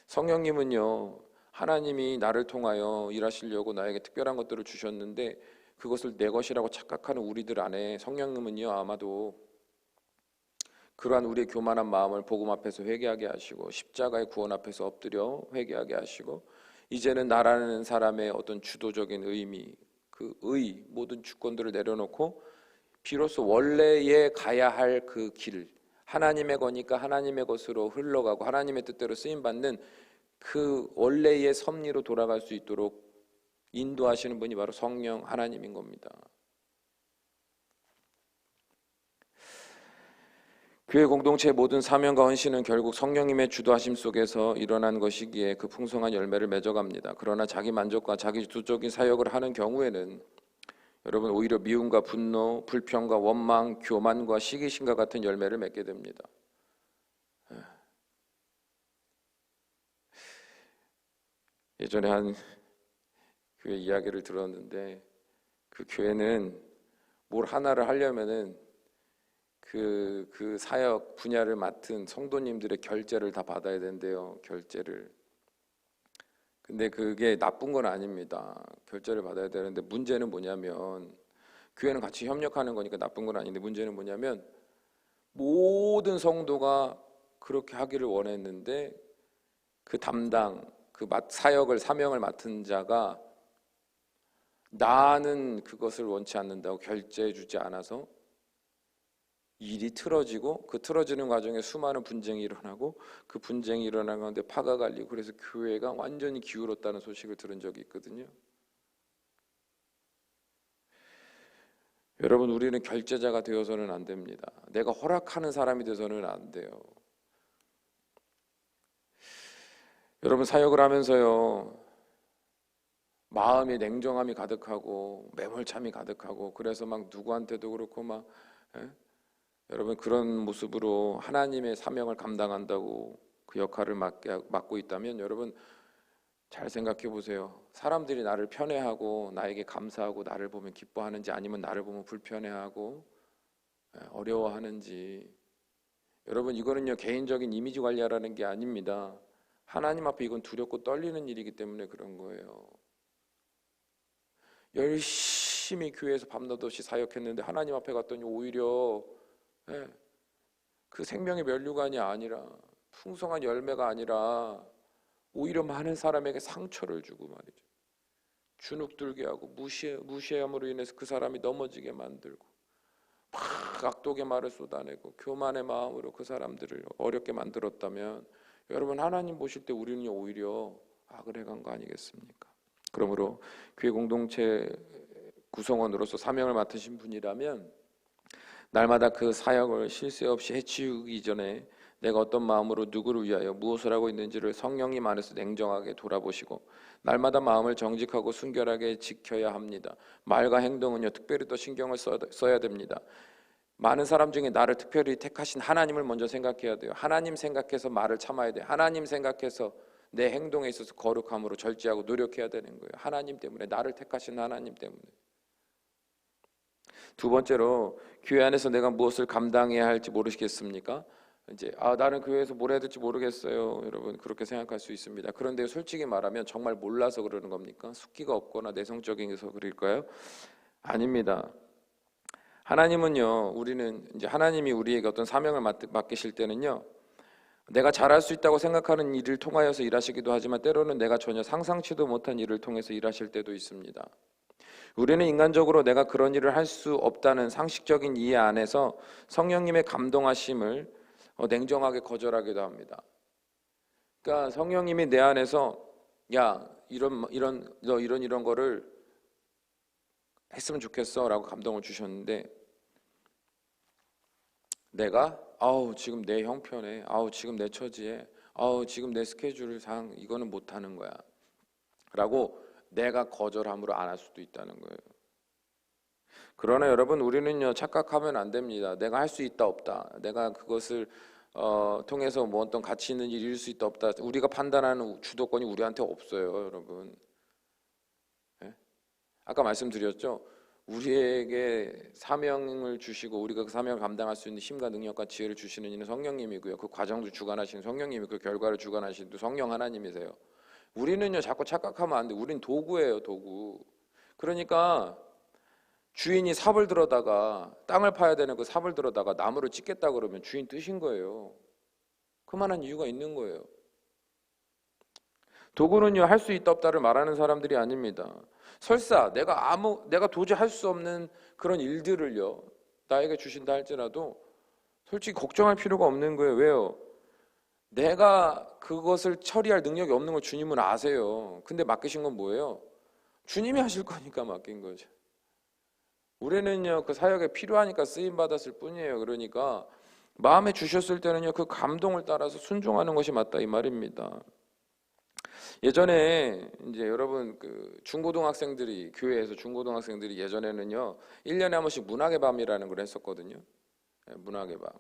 성령님은요 하나님이 나를 통하여 일하시려고 나에게 특별한 것들을 주셨는데 그것을 내 것이라고 착각하는 우리들 안에 성령님은요 아마도 그러한 우리의 교만한 마음을 복음 앞에서 회개하게 하시고 십자가의 구원 앞에서 엎드려 회개하게 하시고 이제는 나라는 사람의 어떤 주도적인 의미, 그 모든 주권들을 내려놓고 비로소 원래에 가야 할 그 길, 하나님의 거니까 하나님의 것으로 흘러가고 하나님의 뜻대로 쓰임받는 그 원래의 섭리로 돌아갈 수 있도록 인도하시는 분이 바로 성령 하나님인 겁니다. 교회 공동체의 모든 사명과 헌신은 결국 성령님의 주도하심 속에서 일어난 것이기에 그 풍성한 열매를 맺어갑니다. 그러나 자기 만족과 자기 주도적인 사역을 하는 경우에는 여러분 오히려 미움과 분노, 불평과 원망, 교만과 시기심과 같은 열매를 맺게 됩니다. 예전에 한 교회 이야기를 들었는데 그 교회는 뭘 하나를 하려면은 그 사역 분야를 맡은 성도님들의 결제를 다 받아야 된대요. 결제를. 근데 그게 나쁜 건 아닙니다. 결제를 받아야 되는데 문제는 뭐냐면 교회는 같이 협력하는 거니까 나쁜 건 아닌데 문제는 뭐냐면 모든 성도가 그렇게 하기를 원했는데 그 담당, 사역을 사명을 맡은 자가 나는 그것을 원치 않는다고 결제해 주지 않아서 일이 틀어지고 그 틀어지는 과정에 수많은 분쟁이 일어나고 그 분쟁이 일어난 가운데 파가 갈리고 그래서 교회가 완전히 기울었다는 소식을 들은 적이 있거든요. 여러분 우리는 결제자가 되어서는 안 됩니다. 내가 허락하는 사람이 되어서는 안 돼요. 여러분 사역을 하면서요 마음이 냉정함이 가득하고 매몰참이 가득하고 그래서 막 누구한테도 그렇고 막 여러분 그런 모습으로 하나님의 사명을 감당한다고 그 역할을 맡고 있다면 여러분 잘 생각해 보세요. 사람들이 나를 편애하고 나에게 감사하고 나를 보면 기뻐하는지 아니면 나를 보면 불편해하고 어려워하는지 여러분 이거는요 개인적인 이미지 관리하라는 게 아닙니다. 하나님 앞에 이건 두렵고 떨리는 일이기 때문에 그런 거예요. 열심히 교회에서 밤낮 없이 사역했는데 하나님 앞에 갔더니 오히려 그 생명의 면류관이 아니라 풍성한 열매가 아니라 오히려 많은 사람에게 상처를 주고 말이죠. 주눅들게 하고 무시함으로 인해서 그 사람이 넘어지게 만들고 막 악독의 말을 쏟아내고 교만의 마음으로 그 사람들을 어렵게 만들었다면 여러분 하나님 보실 때 우리는 오히려 악을 해간 거 아니겠습니까? 그러므로 교회 공동체 구성원으로서 사명을 맡으신 분이라면 날마다 그 사역을 실세 없이 해치우기 전에 내가 어떤 마음으로 누구를 위하여 무엇을 하고 있는지를 성령님 안에서 냉정하게 돌아보시고 날마다 마음을 정직하고 순결하게 지켜야 합니다. 말과 행동은요 특별히 더 신경을 써야 됩니다. 많은 사람 중에 나를 특별히 택하신 하나님을 먼저 생각해야 돼요. 하나님 생각해서 말을 참아야 돼요. 하나님 생각해서 내 행동에 있어서 거룩함으로 절제하고 노력해야 되는 거예요. 하나님 때문에, 나를 택하신 하나님 때문에. 두 번째로 교회 안에서 내가 무엇을 감당해야 할지 모르시겠습니까? 이제 나는 교회에서 뭘 해야 될지 모르겠어요. 여러분 그렇게 생각할 수 있습니다. 그런데 솔직히 말하면 정말 몰라서 그러는 겁니까? 숙기가 없거나 내성적인서 그럴까요? 아닙니다. 하나님은요, 우리는 이제 하나님이 우리에게 어떤 사명을 맡기실 때는요, 내가 잘할 수 있다고 생각하는 일을 통하여서 일하시기도 하지만 때로는 내가 전혀 상상치도 못한 일을 통해서 일하실 때도 있습니다. 우리는 인간적으로 내가 그런 일을 할 수 없다는 상식적인 이해 안에서 성령님의 감동하심을 냉정하게 거절하기도 합니다. 그러니까 성령님이 내 안에서 야 이런 거를 했으면 좋겠어라고 감동을 주셨는데 내가 지금 내 형편에 지금 내 처지에 지금 내 스케줄상 이거는 못하는 거야 라고 내가 거절함으로 안 할 수도 있다는 거예요. 그러나 여러분, 우리는요 착각하면 안 됩니다. 내가 할 수 있다 없다, 내가 그것을 통해서 뭐 어떤 가치 있는 일을 이룰 수 있다 없다, 우리가 판단하는 주도권이 우리한테 없어요, 여러분. 예? 아까 말씀드렸죠. 우리에게 사명을 주시고 우리가 그 사명을 감당할 수 있는 힘과 능력과 지혜를 주시는 이는 성령님이고요. 그 과정도 주관하시는 성령님이, 그 결과를 주관하시는 또 성령 하나님이세요. 우리는요 자꾸 착각하면 안 돼. 우린 도구예요, 도구. 그러니까 주인이 삽을 들어다가, 땅을 파야 되는 그 삽을 들어다가 나무를 찢겠다 그러면 주인 뜻인 거예요. 그만한 이유가 있는 거예요. 도구는요 할 수 있다 없다를 말하는 사람들이 아닙니다. 설사 내가 도저히 할 수 없는 그런 일들을요 나에게 주신다 할지라도 솔직히 걱정할 필요가 없는 거예요. 왜요? 내가 그것을 처리할 능력이 없는 걸 주님은 아세요. 근데 맡기신 건 뭐예요? 주님이 하실 거니까 맡긴 거죠. 우리는요 그 사역에 필요하니까 쓰임 받았을 뿐이에요. 그러니까 마음에 주셨을 때는요 그 감동을 따라서 순종하는 것이 맞다 이 말입니다. 예전에 이제 여러분 그 중고등학생들이, 교회에서 중고등학생들이 예전에는요 1년에 한 번씩 문학의 밤이라는 걸 했었거든요. 문학의 밤.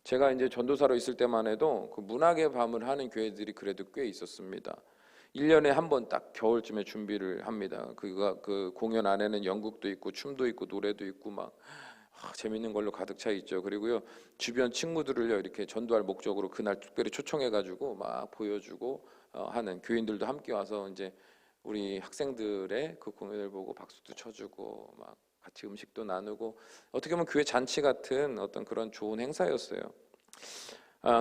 제가 이제 전도사로 있을 때만 해도 그 문학의 밤을 하는 교회들이 그래도 꽤 있었습니다. 1년에 한 번 딱 겨울쯤에 준비를 합니다. 그 공연 안에는 연극도 있고 춤도 있고 노래도 있고 막 재밌는 걸로 가득 차 있죠. 그리고요 주변 친구들을요 이렇게 전도할 목적으로 그날 특별히 초청해가지고 막 보여주고 하는, 교인들도 함께 와서 이제 우리 학생들의 그 공연을 보고 박수도 쳐주고 막 같이 음식도 나누고, 어떻게 보면 교회 잔치 같은 어떤 그런 좋은 행사였어요.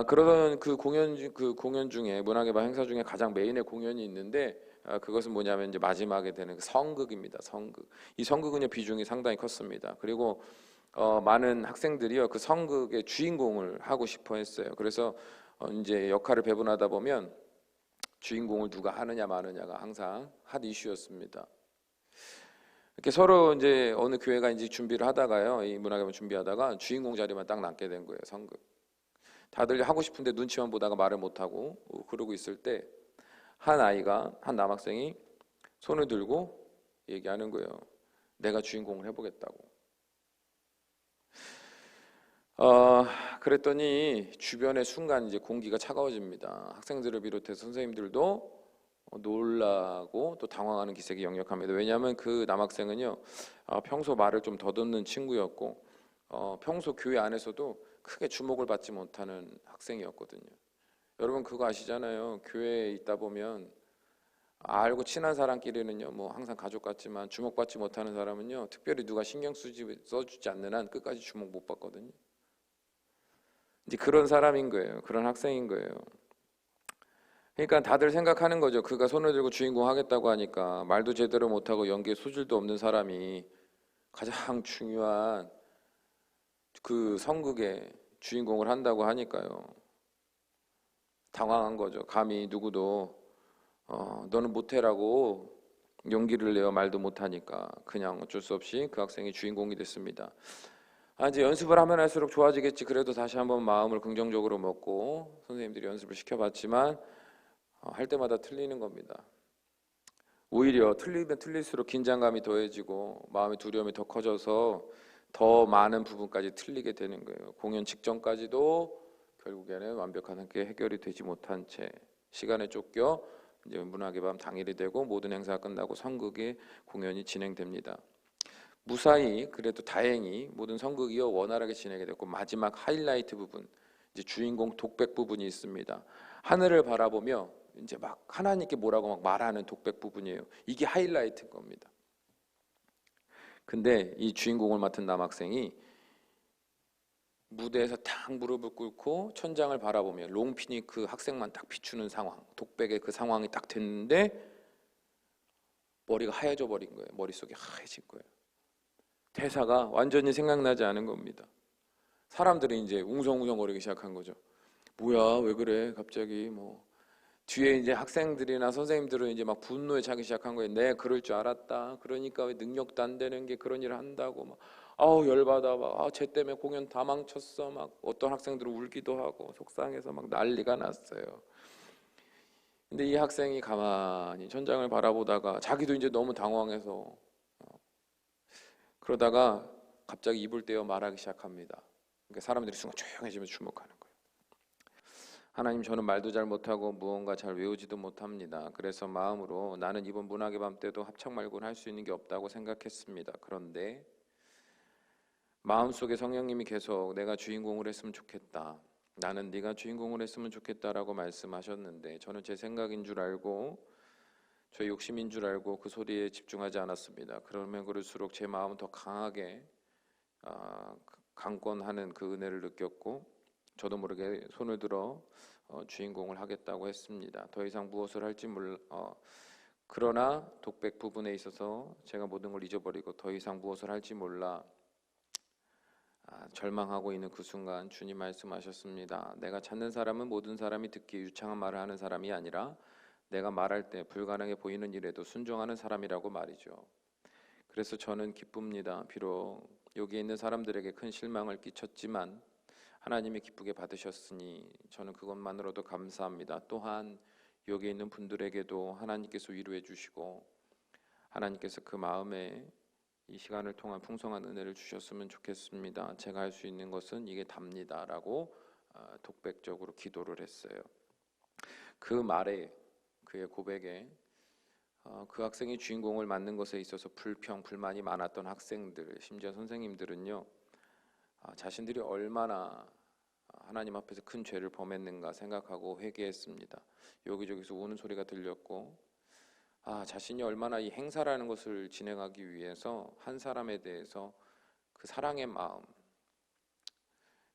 그러던 그 공연 중에, 문학의 밤 행사 중에 가장 메인의 공연이 있는데 그것은 뭐냐면 이제 마지막에 되는 그 성극입니다. 성극. 이 성극은요 비중이 상당히 컸습니다. 그리고 많은 학생들이요 그 성극의 주인공을 하고 싶어 했어요. 그래서 이제 역할을 배분하다 보면 주인공을 누가 하느냐 마느냐가 항상 핫 이슈였습니다. 이렇게 서로 이제 어느 교회가 이제 준비를 하다가요, 이 문학의 밤 준비하다가 주인공 자리만 딱 남게 된 거예요. 성극. 다들 하고 싶은데 눈치만 보다가 말을 못 하고 그러고 있을 때 한 남학생이 손을 들고 얘기하는 거예요. 내가 주인공을 해보겠다고. 그랬더니 주변의 순간 이제 공기가 차가워집니다. 학생들을 비롯해서 선생님들도 놀라고 또 당황하는 기색이 역력합니다. 왜냐하면 그 남학생은요 평소 말을 좀 더듬는 친구였고 평소 교회 안에서도 크게 주목을 받지 못하는 학생이었거든요. 여러분 그거 아시잖아요. 교회에 있다 보면 알고 친한 사람끼리는요 뭐 항상 가족 같지만 주목받지 못하는 사람은요 특별히 누가 신경 써주지 않는 한 끝까지 주목 못 받거든요. 이제 그런 사람인 거예요. 그런 학생인 거예요. 그러니까 다들 생각하는 거죠. 그가 손을 들고 주인공 하겠다고 하니까 말도 제대로 못하고 연기에 소질도 없는 사람이 가장 중요한 그 성극의 주인공을 한다고 하니까요. 당황한 거죠. 감히 누구도 너는 못해라고 용기를 내어 말도 못하니까 그냥 어쩔 수 없이 그 학생이 주인공이 됐습니다. 이제 연습을 하면 할수록 좋아지겠지. 그래도 다시 한번 마음을 긍정적으로 먹고 선생님들이 연습을 시켜봤지만 할 때마다 틀리는 겁니다. 오히려 틀리면 틀릴수록 긴장감이 더해지고 마음의 두려움이 더 커져서 더 많은 부분까지 틀리게 되는 거예요. 공연 직전까지도 결국에는 완벽하게 해결이 되지 못한 채 시간에 쫓겨 이제 문학의 밤 당일이 되고 모든 행사가 끝나고 성극의 공연이 진행됩니다. 무사히 그래도 다행히 모든 성극이요 원활하게 진행이 됐고 마지막 하이라이트 부분, 이제 주인공 독백 부분이 있습니다. 하늘을 바라보며 이제 막 하나님께 뭐라고 막 말하는 독백 부분이에요. 이게 하이라이트인 겁니다. 근데 이 주인공을 맡은 남학생이 무대에서 탁 무릎을 꿇고 천장을 바라보며 롱핀이 그 학생만 딱 비추는 상황, 독백의 그 상황이 딱 됐는데 머리가 하얘져 버린 거예요. 머릿속이 하얘진 거예요. 대사가 완전히 생각나지 않은 겁니다. 사람들이 이제 웅성웅성거리기 시작한 거죠. 뭐야, 왜 그래? 갑자기 뭐 뒤에 이제 학생들이나 선생님들은 이제 막 분노에 차기 시작한 거예요. 내 그럴 줄 알았다. 그러니까 왜 능력도 안 되는 게 그런 일을 한다고 막 열받아 막 쟤 때문에 공연 다 망쳤어 막 어떤 학생들은 울기도 하고 속상해서 막 난리가 났어요. 근데 이 학생이 가만히 천장을 바라보다가 자기도 이제 너무 당황해서 그러다가 갑자기 입을 떼어 말하기 시작합니다. 그러니까 사람들이 순간 조용해지면 주목하는 거예요. 하나님, 저는 말도 잘 못하고 무언가 잘 외우지도 못합니다. 그래서 마음으로 나는 이번 문학의 밤 때도 합창 말고는 할 수 있는 게 없다고 생각했습니다. 그런데 마음속에 성령님이 계속 내가 주인공을 했으면 좋겠다, 나는 네가 주인공을 했으면 좋겠다라고 말씀하셨는데 저는 제 생각인 줄 알고 저 욕심인 줄 알고 그 소리에 집중하지 않았습니다. 그러면 그럴수록 제 마음은 더 강하게 강권하는 그 은혜를 느꼈고 저도 모르게 손을 들어 주인공을 하겠다고 했습니다. 더 이상 무엇을 할지 그러나 독백 부분에 있어서 제가 모든 걸 잊어버리고 더 이상 무엇을 할지 몰라 절망하고 있는 그 순간 주님 말씀하셨습니다. 내가 찾는 사람은 모든 사람이 듣기에 유창한 말을 하는 사람이 아니라 내가 말할 때 불가능해 보이는 일에도 순종하는 사람이라고 말이죠. 그래서 저는 기쁩니다. 비록 여기 있는 사람들에게 큰 실망을 끼쳤지만 하나님이 기쁘게 받으셨으니 저는 그것만으로도 감사합니다. 또한 여기 있는 분들에게도 하나님께서 위로해 주시고 하나님께서 그 마음에 이 시간을 통한 풍성한 은혜를 주셨으면 좋겠습니다. 제가 할 수 있는 것은 이게 답니다라고 독백적으로 기도를 했어요. 그 말에, 그의 고백에 그 학생이 주인공을 맡는 것에 있어서 불만이 많았던 학생들, 심지어 선생님들은요, 자신들이 얼마나 하나님 앞에서 큰 죄를 범했는가 생각하고 회개했습니다. 여기저기서 우는 소리가 들렸고 자신이 얼마나 이 행사라는 것을 진행하기 위해서 한 사람에 대해서 그 사랑의 마음,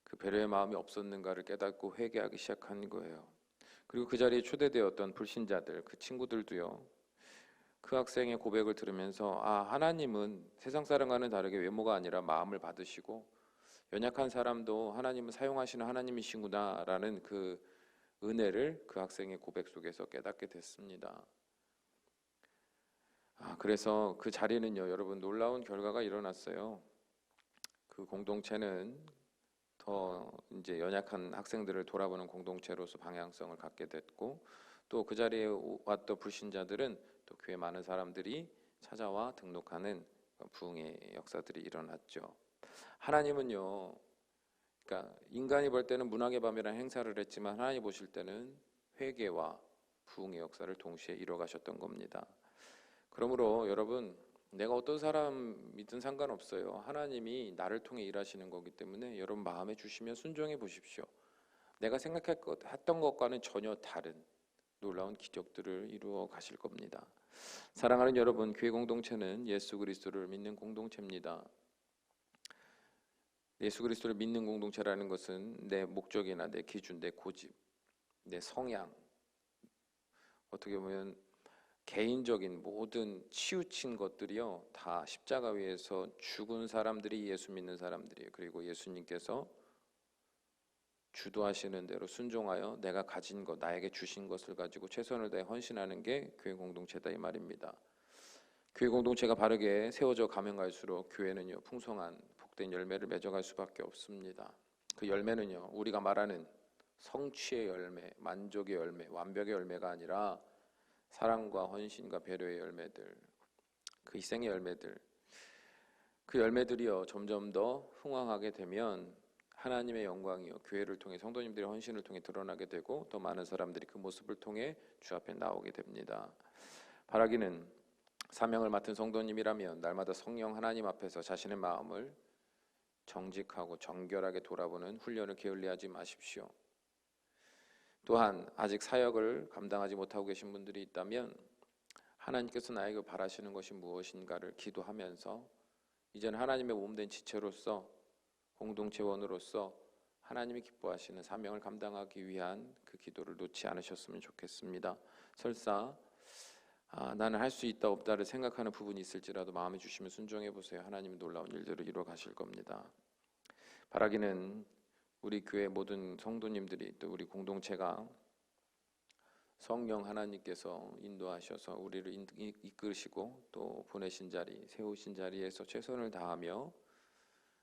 그 배려의 마음이 없었는가를 깨닫고 회개하기 시작한 거예요. 그리고 그 자리에 초대되었던 불신자들, 그 친구들도요, 그 학생의 고백을 들으면서 하나님은 세상 사람과는 다르게 외모가 아니라 마음을 받으시고 연약한 사람도 하나님은 사용하시는 하나님이시구나라는 그 은혜를 그 학생의 고백 속에서 깨닫게 됐습니다. 그래서 그 자리는요, 여러분, 놀라운 결과가 일어났어요. 그 공동체는 더 이제 연약한 학생들을 돌아보는 공동체로서 방향성을 갖게 됐고, 또 그 자리에 왔던 불신자들은 또 교회 많은 사람들이 찾아와 등록하는 부흥의 역사들이 일어났죠. 하나님은요, 그러니까 인간이 볼 때는 문학의 밤이라는 행사를 했지만 하나님 보실 때는 회개와 부흥의 역사를 동시에 이뤄가셨던 겁니다. 그러므로 여러분, 내가 어떤 사람이든 상관없어요. 하나님이 나를 통해 일하시는 거기 때문에 여러분 마음에 주시면 순종해 보십시오. 내가 생각했던 것과는 전혀 다른 놀라운 기적들을 이루어 가실 겁니다. 사랑하는 여러분, 교회 공동체는 예수 그리스도를 믿는 공동체입니다. 예수 그리스도를 믿는 공동체라는 것은 내 목적이나 내 기준, 내 고집, 내 성향, 어떻게 보면 개인적인 모든 치우친 것들이요, 다 십자가 위에서 죽은 사람들이 예수 믿는 사람들이에요. 그리고 예수님께서 주도하시는 대로 순종하여 내가 가진 것, 나에게 주신 것을 가지고 최선을 다해 헌신하는 게 교회 공동체다 이 말입니다. 교회 공동체가 바르게 세워져 가면 갈수록 교회는요, 풍성한 복된 열매를 맺어갈 수밖에 없습니다. 그 열매는요, 우리가 말하는 성취의 열매, 만족의 열매, 완벽의 열매가 아니라 사랑과 헌신과 배려의 열매들, 그 희생의 열매들, 그 열매들이요 점점 더 흥황하게 되면 하나님의 영광이요 교회를 통해 성도님들의 헌신을 통해 드러나게 되고 더 많은 사람들이 그 모습을 통해 주 앞에 나오게 됩니다. 바라기는 사명을 맡은 성도님이라면 날마다 성령 하나님 앞에서 자신의 마음을 정직하고 정결하게 돌아보는 훈련을 게을리하지 마십시오. 또한 아직 사역을 감당하지 못하고 계신 분들이 있다면 하나님께서 나에게 바라시는 것이 무엇인가를 기도하면서 이제는 하나님의 몸된 지체로서 공동체원으로서 하나님이 기뻐하시는 사명을 감당하기 위한 그 기도를 놓지 않으셨으면 좋겠습니다. 설사 나는 할 수 있다 없다를 생각하는 부분이 있을지라도 마음에 주시면 순종해 보세요. 하나님이 놀라운 일들을 이루어 가실 겁니다. 바라기는 우리 교회 모든 성도님들이 또 우리 공동체가 성령 하나님께서 인도하셔서 우리를 이끄시고 또 보내신 자리, 세우신 자리에서 최선을 다하며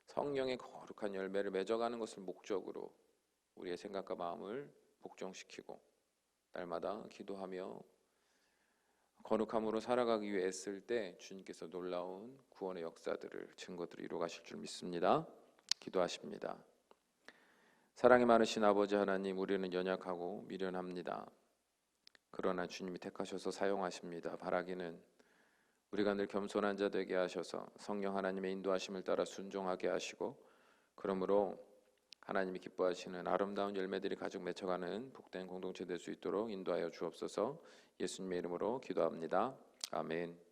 성령의 거룩한 열매를 맺어가는 것을 목적으로 우리의 생각과 마음을 복종시키고 날마다 기도하며 거룩함으로 살아가기 위해 애쓸 때 주님께서 놀라운 구원의 역사들을 증거들을 이루어 가실 줄 믿습니다. 기도하십니다. 사랑이 많으신 아버지 하나님, 우리는 연약하고 미련합니다. 그러나 주님이 택하셔서 사용하십니다. 바라기는 우리가 늘 겸손한 자 되게 하셔서 성령 하나님의 인도하심을 따라 순종하게 하시고, 그러므로 하나님이 기뻐하시는 아름다운 열매들이 가득 맺혀가는 복된 공동체 될 수 있도록 인도하여 주옵소서. 예수님의 이름으로 기도합니다. 아멘.